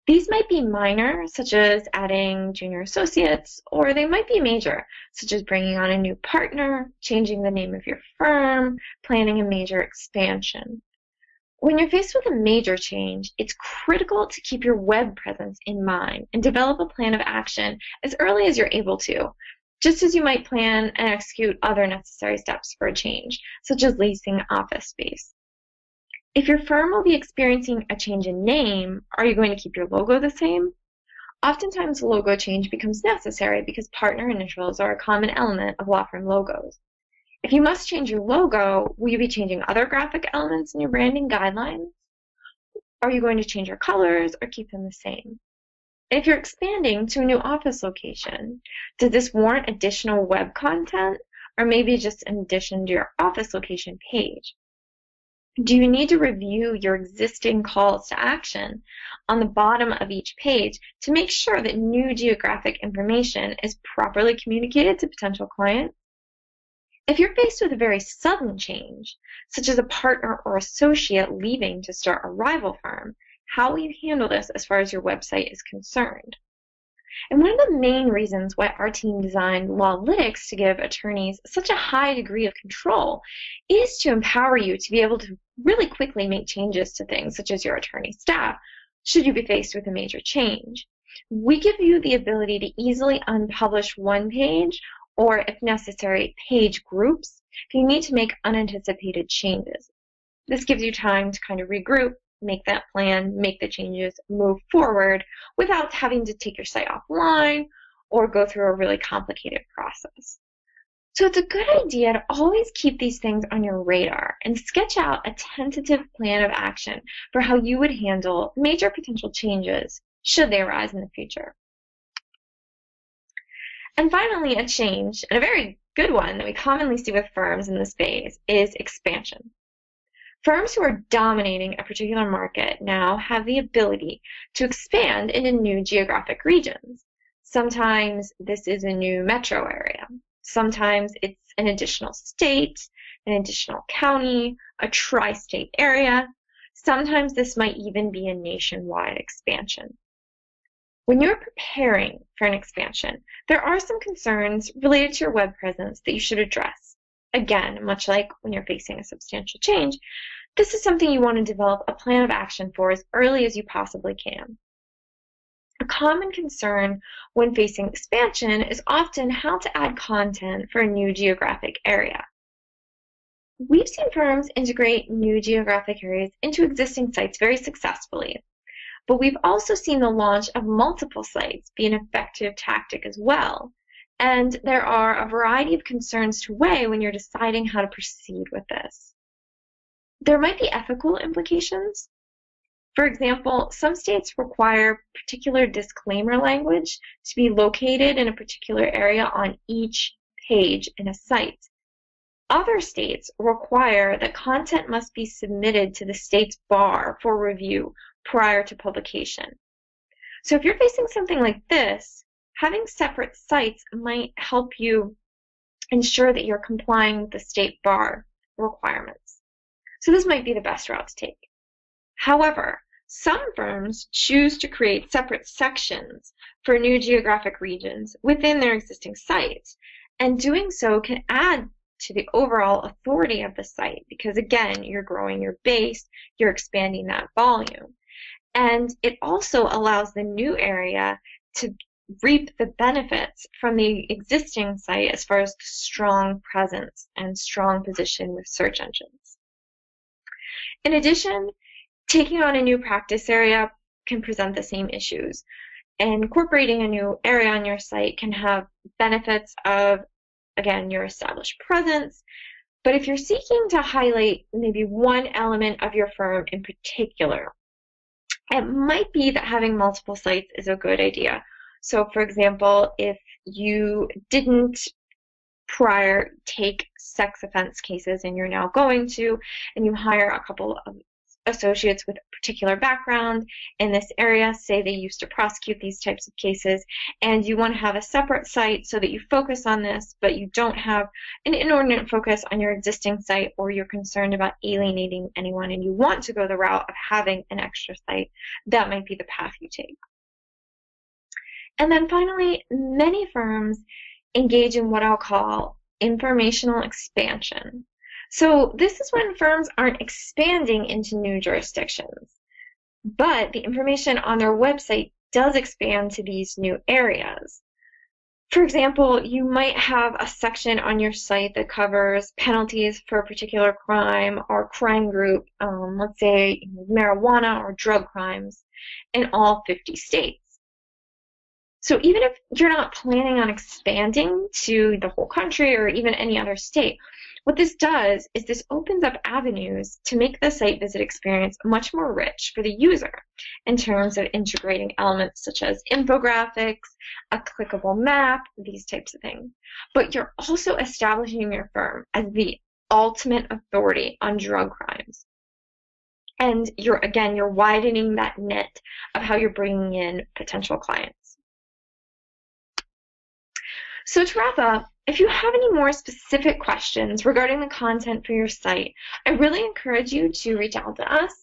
B: These might be minor, such as adding junior associates, or they might be major, such as bringing on a new partner, changing the name of your firm, planning a major expansion. When you're faced with a major change, it's critical to keep your web presence in mind and develop a plan of action as early as you're able to, just as you might plan and execute other necessary steps for a change, such as leasing office space. If your firm will be experiencing a change in name, are you going to keep your logo the same? Oftentimes, logo change becomes necessary because partner initials are a common element of law firm logos. If you must change your logo, will you be changing other graphic elements in your branding guidelines? Are you going to change your colors or keep them the same? If you're expanding to a new office location, does this warrant additional web content or maybe just an addition to your office location page? Do you need to review your existing calls to action on the bottom of each page to make sure that new geographic information is properly communicated to potential clients? If you're faced with a very sudden change, such as a partner or associate leaving to start a rival firm, how will you handle this as far as your website is concerned? And one of the main reasons why our team designed LawLytics to give attorneys such a high degree of control is to empower you to be able to really quickly make changes to things such as your attorney staff, should you be faced with a major change. We give you the ability to easily unpublish one page or, if necessary, page groups if you need to make unanticipated changes. This gives you time to kind of regroup, make that plan, make the changes, move forward without having to take your site offline or go through a really complicated process. So it's a good idea to always keep these things on your radar and sketch out a tentative plan of action for how you would handle major potential changes should they arise in the future. And finally, a change, and a very good one that we commonly see with firms in this phase, is expansion. Firms who are dominating a particular market now have the ability to expand into new geographic regions. Sometimes this is a new metro area. Sometimes it's an additional state, an additional county, a tri-state area. Sometimes this might even be a nationwide expansion. When you're preparing for an expansion, there are some concerns related to your web presence that you should address. Again, much like when you're facing a substantial change, this is something you want to develop a plan of action for as early as you possibly can. A common concern when facing expansion is often how to add content for a new geographic area. We've seen firms integrate new geographic areas into existing sites very successfully, but we've also seen the launch of multiple sites be an effective tactic as well. And there are a variety of concerns to weigh when you're deciding how to proceed with this. There might be ethical implications. For example, some states require particular disclaimer language to be located in a particular area on each page in a site. Other states require that content must be submitted to the state's bar for review prior to publication. So if you're facing something like this, having separate sites might help you ensure that you're complying with the state bar requirements. So this might be the best route to take. However, some firms choose to create separate sections for new geographic regions within their existing sites, and doing so can add to the overall authority of the site because, again, you're growing your base, you're expanding that volume. And it also allows the new area to reap the benefits from the existing site as far as strong presence and strong position with search engines. In addition, taking on a new practice area can present the same issues. And incorporating a new area on your site can have benefits of, again, your established presence. But if you're seeking to highlight maybe one element of your firm in particular, it might be that having multiple sites is a good idea. So, for example, if you didn't prior take sex offense cases and you're now going to, and you hire a couple of associates with a particular background in this area, say they used to prosecute these types of cases, and you want to have a separate site so that you focus on this, but you don't have an inordinate focus on your existing site, or you're concerned about alienating anyone and you want to go the route of having an extra site, that might be the path you take. And then finally, many firms engage in what I'll call informational expansion. So this is when firms aren't expanding into new jurisdictions, but the information on their website does expand to these new areas. For example, you might have a section on your site that covers penalties for a particular crime or crime group, let's say marijuana or drug crimes, in all 50 states. So even if you're not planning on expanding to the whole country or even any other state, what this does is this opens up avenues to make the site visit experience much more rich for the user in terms of integrating elements such as infographics, a clickable map, these types of things. But you're also establishing your firm as the ultimate authority on drug crimes. And you're widening that net of how you're bringing in potential clients. So to wrap up, if you have any more specific questions regarding the content for your site, I really encourage you to reach out to us.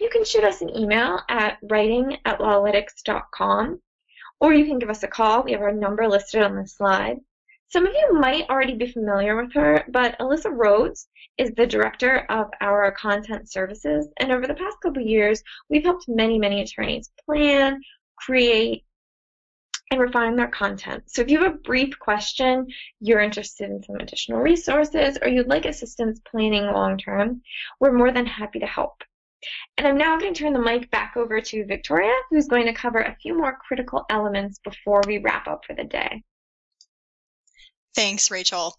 B: You can shoot us an email at writing@lawlytics.com, or you can give us a call. We have our number listed on the slide. Some of you might already be familiar with her, but Alyssa Rhodes is the director of our content services, and over the past couple of years, we've helped many, many attorneys plan, create, and refine their content. So if you have a brief question, you're interested in some additional resources, or you'd like assistance planning long-term, we're more than happy to help. And I'm now going to turn the mic back over to Victoria, who's going to cover a few more critical elements before we wrap up for the day.
A: Thanks, Rachel.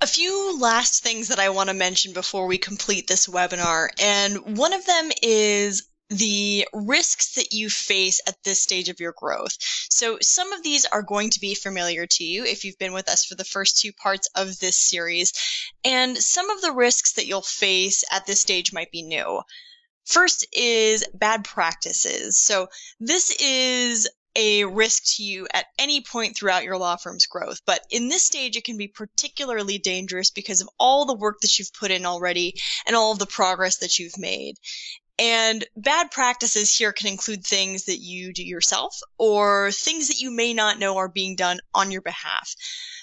A: A few last things that I want to mention before we complete this webinar, and one of them is the risks that you face at this stage of your growth. So some of these are going to be familiar to you if you've been with us for the first two parts of this series, and some of the risks that you'll face at this stage might be new. First is bad practices. So this is a risk to you at any point throughout your law firm's growth, but in this stage it can be particularly dangerous because of all the work that you've put in already and all of the progress that you've made. And bad practices here can include things that you do yourself or things that you may not know are being done on your behalf.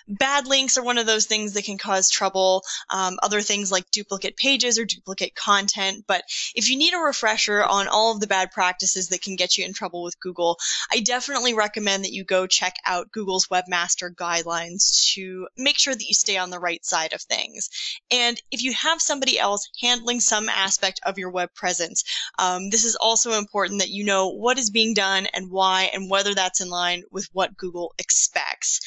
A: Bad links are one of those things that can cause trouble, other things like duplicate pages or duplicate content. But if you need a refresher on all of the bad practices that can get you in trouble with Google, I definitely recommend that you go check out Google's Webmaster Guidelines to make sure that you stay on the right side of things. And if you have somebody else handling some aspect of your web presence, this is also important that you know what is being done and why and whether that's in line with what Google expects.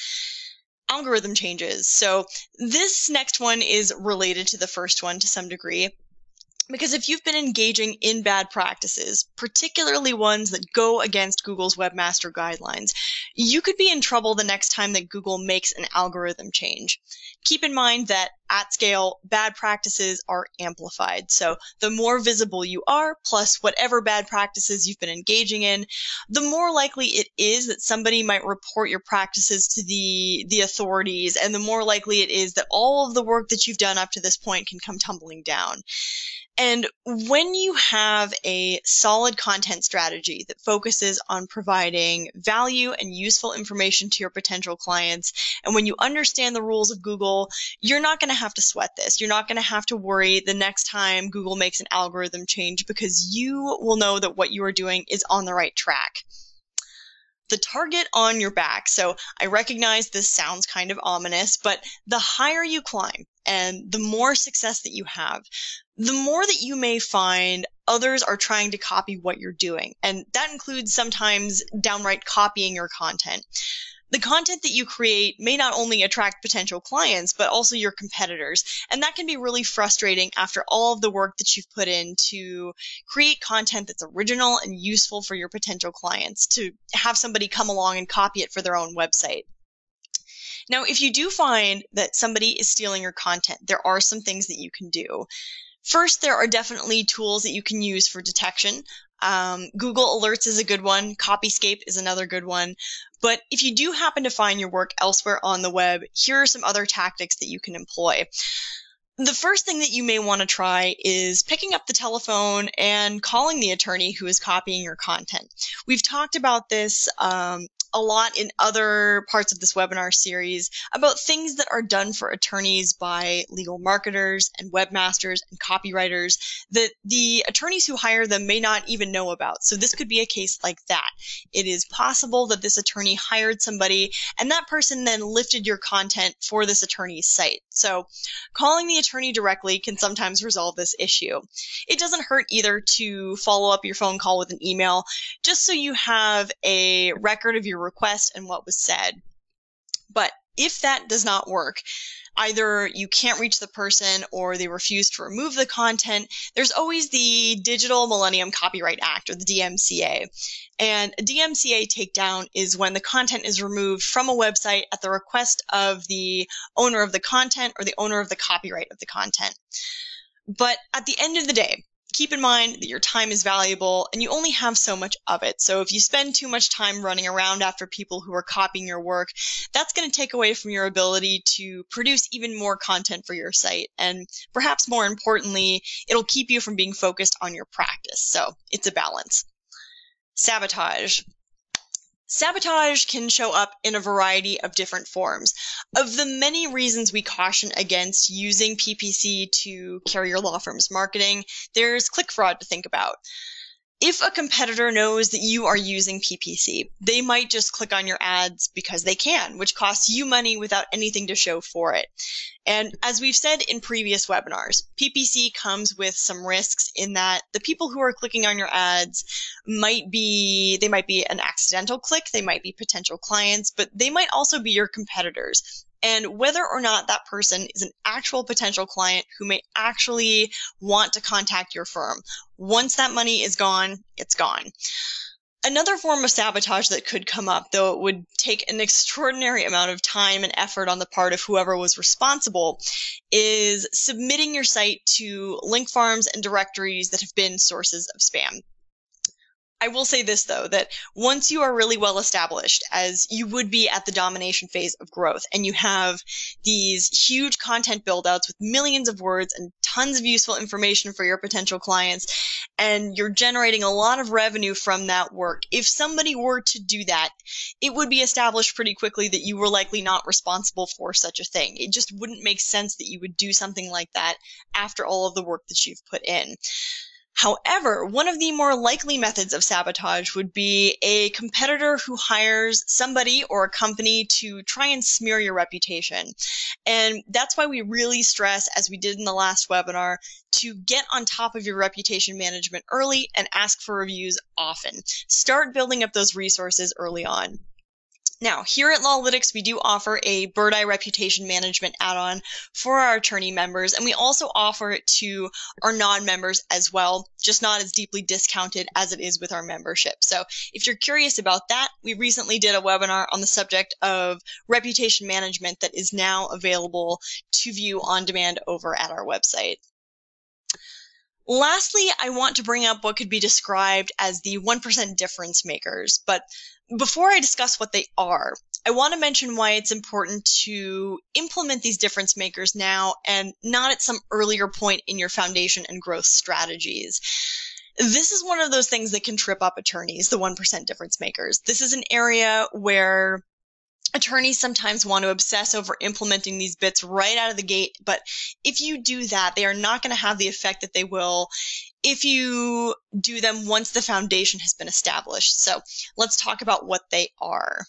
A: Algorithm changes. So this next one is related to the first one to some degree, because if you've been engaging in bad practices, particularly ones that go against Google's Webmaster Guidelines, you could be in trouble the next time that Google makes an algorithm change. Keep in mind that at scale, bad practices are amplified. So the more visible you are, plus whatever bad practices you've been engaging in, the more likely it is that somebody might report your practices to the authorities, and the more likely it is that all of the work that you've done up to this point can come tumbling down. And when you have a solid content strategy that focuses on providing value and useful information to your potential clients, and when you understand the rules of Google, you're not going to have to sweat this. You're not going to have to worry the next time Google makes an algorithm change, because you will know that what you are doing is on the right track. The target on your back. So I recognize this sounds kind of ominous, but the higher you climb and the more success that you have, the more that you may find others are trying to copy what you're doing. And that includes sometimes downright copying your content. The content that you create may not only attract potential clients, but also your competitors. And that can be really frustrating after all of the work that you've put in to create content that's original and useful for your potential clients, to have somebody come along and copy it for their own website. Now, if you do find that somebody is stealing your content, there are some things that you can do. First, there are definitely tools that you can use for detection. Google Alerts is a good one. Copyscape is another good one. But if you do happen to find your work elsewhere on the web, here are some other tactics that you can employ. The first thing that you may want to try is picking up the telephone and calling the attorney who is copying your content. We've talked about this a lot in other parts of this webinar series about things that are done for attorneys by legal marketers and webmasters and copywriters that the attorneys who hire them may not even know about. So this could be a case like that. It is possible that this attorney hired somebody and that person then lifted your content for this attorney's site. So calling the attorney directly can sometimes resolve this issue. It doesn't hurt either to follow up your phone call with an email, just so you have a record of your request and what was said. But if that does not work, either you can't reach the person or they refuse to remove the content, there's always the Digital Millennium Copyright Act, or the DMCA. And a DMCA takedown is when the content is removed from a website at the request of the owner of the content or the owner of the copyright of the content. But at the end of the day, keep in mind that your time is valuable and you only have so much of it. So if you spend too much time running around after people who are copying your work, that's going to take away from your ability to produce even more content for your site. And perhaps more importantly, it'll keep you from being focused on your practice. So it's a balance. Sabotage. Sabotage can show up in a variety of different forms. Of the many reasons we caution against using PPC to carry your law firm's marketing, there's click fraud to think about. If a competitor knows that you are using PPC, they might just click on your ads because they can, which costs you money without anything to show for it. And as we've said in previous webinars, PPC comes with some risks in that the people who are clicking on your ads might be an accidental click, they might be potential clients, but they might also be your competitors. And whether or not that person is an actual potential client who may actually want to contact your firm. Once that money is gone, it's gone. Another form of sabotage that could come up, though it would take an extraordinary amount of time and effort on the part of whoever was responsible, is submitting your site to link farms and directories that have been sources of spam. I will say this, though, that once you are really well established, as you would be at the domination phase of growth, and you have these huge content build-outs with millions of words and tons of useful information for your potential clients, and you're generating a lot of revenue from that work, if somebody were to do that, it would be established pretty quickly that you were likely not responsible for such a thing. It just wouldn't make sense that you would do something like that after all of the work that you've put in. However, one of the more likely methods of sabotage would be a competitor who hires somebody or a company to try and smear your reputation. And that's why we really stress, as we did in the last webinar, to get on top of your reputation management early and ask for reviews often. Start building up those resources early on. Now, here at LawLytics, we do offer a Bird Eye Reputation Management add-on for our attorney members, and we also offer it to our non-members as well, just not as deeply discounted as it is with our membership. So if you're curious about that, we recently did a webinar on the subject of reputation management that is now available to view on demand over at our website. Lastly, I want to bring up what could be described as the 1% difference makers, but before I discuss what they are, I want to mention why it's important to implement these difference makers now and not at some earlier point in your foundation and growth strategies. This is one of those things that can trip up attorneys, the 1% difference makers. This is an area where attorneys sometimes want to obsess over implementing these bits right out of the gate, but if you do that, they are not going to have the effect that they will if you do them once the foundation has been established. So let's talk about what they are.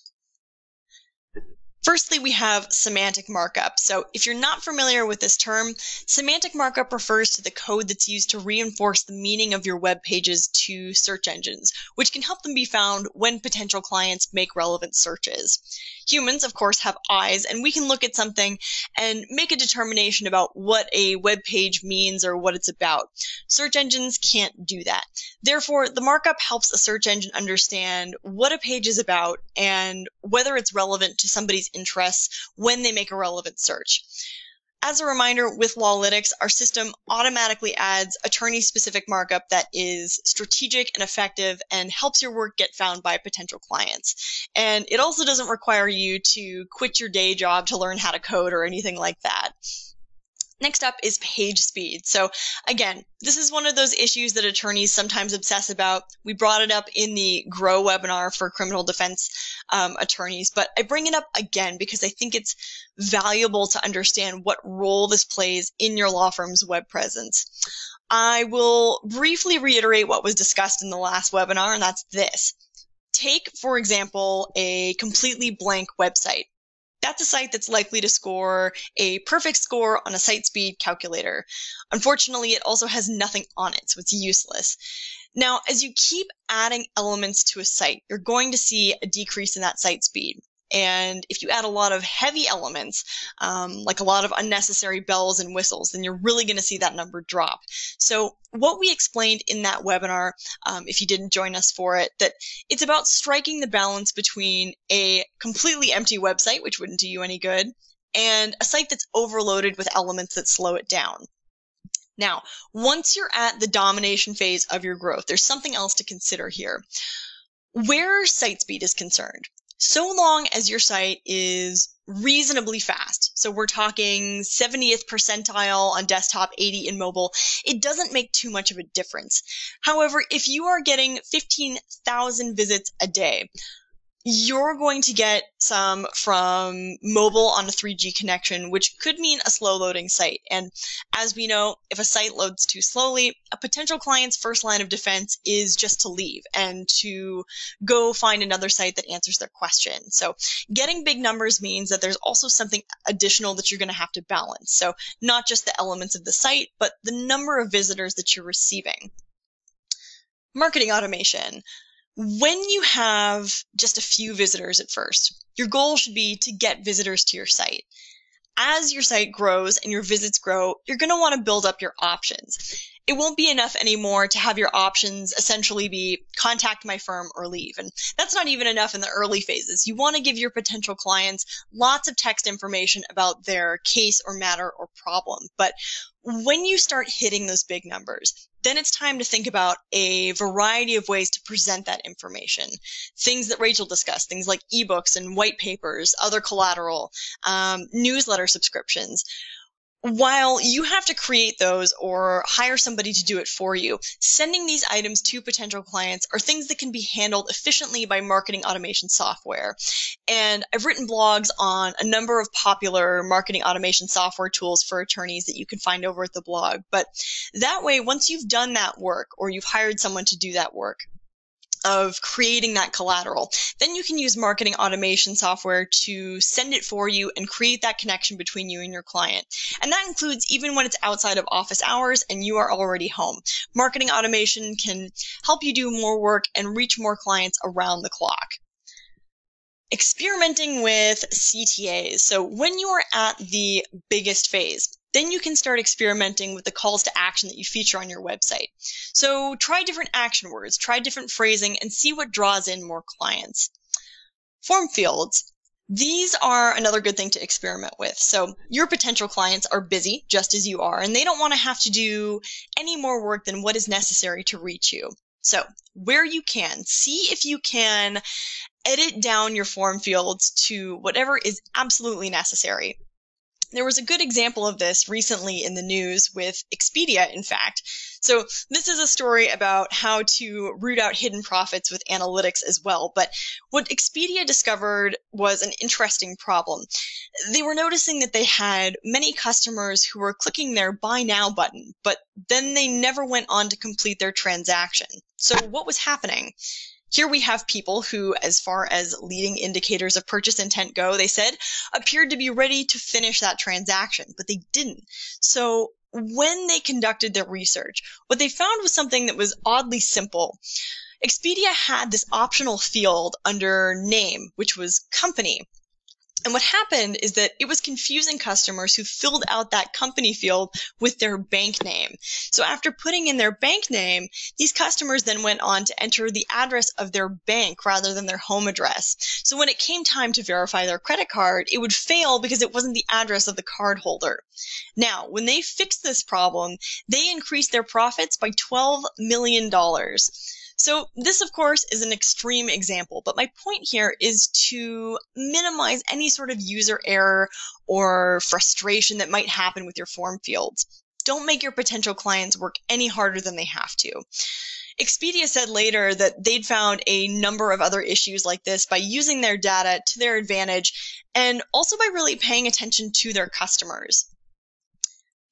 A: Firstly, we have semantic markup. So if you're not familiar with this term, semantic markup refers to the code that's used to reinforce the meaning of your web pages to search engines, which can help them be found when potential clients make relevant searches. Humans, of course, have eyes, and we can look at something and make a determination about what a web page means or what it's about. Search engines can't do that. Therefore, the markup helps a search engine understand what a page is about and whether it's relevant to somebody's interests when they make a relevant search. As a reminder, with LawLytics, our system automatically adds attorney-specific markup that is strategic and effective and helps your work get found by potential clients. And it also doesn't require you to quit your day job to learn how to code or anything like that. Next up is page speed. So again, this is one of those issues that attorneys sometimes obsess about. We brought it up in the Grow webinar for criminal defense attorneys, but I bring it up again because I think it's valuable to understand what role this plays in your law firm's web presence. I will briefly reiterate what was discussed in the last webinar, and that's this. Take, for example, a completely blank website. That's a site that's likely to score a perfect score on a site speed calculator. Unfortunately, it also has nothing on it, so it's useless. Now, as you keep adding elements to a site, you're going to see a decrease in that site speed. And if you add a lot of heavy elements, like a lot of unnecessary bells and whistles, then you're really going to see that number drop. So what we explained in that webinar, if you didn't join us for it, that it's about striking the balance between a completely empty website, which wouldn't do you any good, and a site that's overloaded with elements that slow it down. Now, once you're at the domination phase of your growth, there's something else to consider here. Where site speed is concerned, so long as your site is reasonably fast, so we're talking 70th percentile on desktop, 80 in mobile, it doesn't make too much of a difference. However, if you are getting 15,000 visits a day, you're going to get some from mobile on a 3G connection, which could mean a slow loading site. And as we know, if a site loads too slowly, a potential client's first line of defense is just to leave and to go find another site that answers their question. So getting big numbers means that there's also something additional that you're going to have to balance. So not just the elements of the site, but the number of visitors that you're receiving. Marketing automation. When you have just a few visitors at first, your goal should be to get visitors to your site. As your site grows and your visits grow, you're going to want to build up your options. It won't be enough anymore to have your options essentially be contact my firm or leave. And that's not even enough in the early phases. You want to give your potential clients lots of text information about their case or matter or problem. But when you start hitting those big numbers, then it's time to think about a variety of ways to present that information. Things that Rachel discussed, things like ebooks and white papers, other collateral, newsletter subscriptions. While you have to create those or hire somebody to do it for you, sending these items to potential clients are things that can be handled efficiently by marketing automation software. And I've written blogs on a number of popular marketing automation software tools for attorneys that you can find over at the blog. But that way, once you've done that work or you've hired someone to do that work, of creating that collateral, then you can use marketing automation software to send it for you and create that connection between you and your client. And that includes even when it's outside of office hours and you are already home. Marketing automation can help you do more work and reach more clients around the clock. Experimenting with CTAs. So when you are at the biggest phase, then you can start experimenting with the calls to action that you feature on your website. So try different action words, try different phrasing, and see what draws in more clients. Form fields. These are another good thing to experiment with. So your potential clients are busy, just as you are, and they don't want to have to do any more work than what is necessary to reach you. So where you can, see if you can edit down your form fields to whatever is absolutely necessary. There was a good example of this recently in the news with Expedia, in fact. So this is a story about how to root out hidden profits with analytics as well. But what Expedia discovered was an interesting problem. They were noticing that they had many customers who were clicking their Buy Now button, but then they never went on to complete their transaction. So what was happening? Here we have people who, as far as leading indicators of purchase intent go, they said, appeared to be ready to finish that transaction, but they didn't. So when they conducted their research, what they found was something that was oddly simple. Expedia had this optional field under name, which was company. And what happened is that it was confusing customers who filled out that company field with their bank name. So after putting in their bank name, these customers then went on to enter the address of their bank rather than their home address. So when it came time to verify their credit card, it would fail because it wasn't the address of the card holder. Now, when they fixed this problem, they increased their profits by $12 million. So this, of course, is an extreme example, but my point here is to minimize any sort of user error or frustration that might happen with your form fields. Don't make your potential clients work any harder than they have to. Expedia said later that they'd found a number of other issues like this by using their data to their advantage and also by really paying attention to their customers.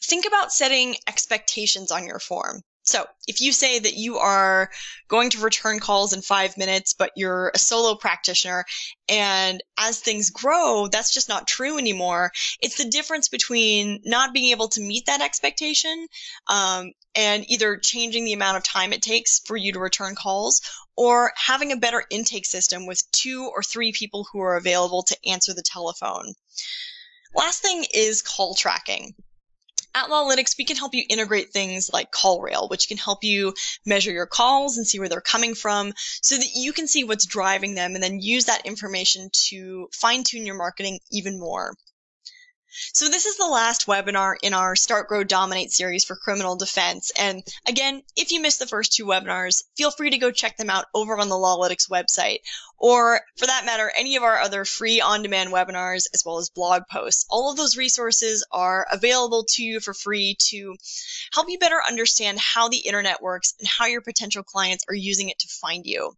A: Think about setting expectations on your form. So if you say that you are going to return calls in 5 minutes, but you're a solo practitioner, and as things grow, that's just not true anymore. It's the difference between not being able to meet that expectation and either changing the amount of time it takes for you to return calls or having a better intake system with 2 or 3 people who are available to answer the telephone. Last thing is call tracking. At LawLytics, we can help you integrate things like CallRail, which can help you measure your calls and see where they're coming from so that you can see what's driving them and then use that information to fine-tune your marketing even more. So this is the last webinar in our Start, Grow, Dominate series for criminal defense. And again, if you missed the first 2 webinars, feel free to go check them out over on the LawLytics website, or for that matter, any of our other free on-demand webinars as well as blog posts. All of those resources are available to you for free to help you better understand how the internet works and how your potential clients are using it to find you.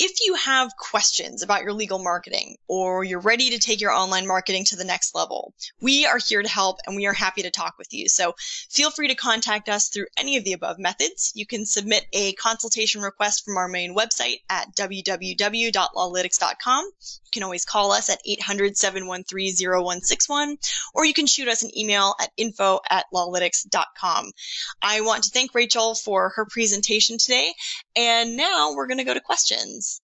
A: If you have questions about your legal marketing or you're ready to take your online marketing to the next level, we are here to help and we are happy to talk with you. So feel free to contact us through any of the above methods. You can submit a consultation request from our main website at www.lawlytics.com. You can always call us at 800-713-0161, or you can shoot us an email at info@lawlytics.com. I want to thank Rachel for her presentation today, and now we're going to go to questions.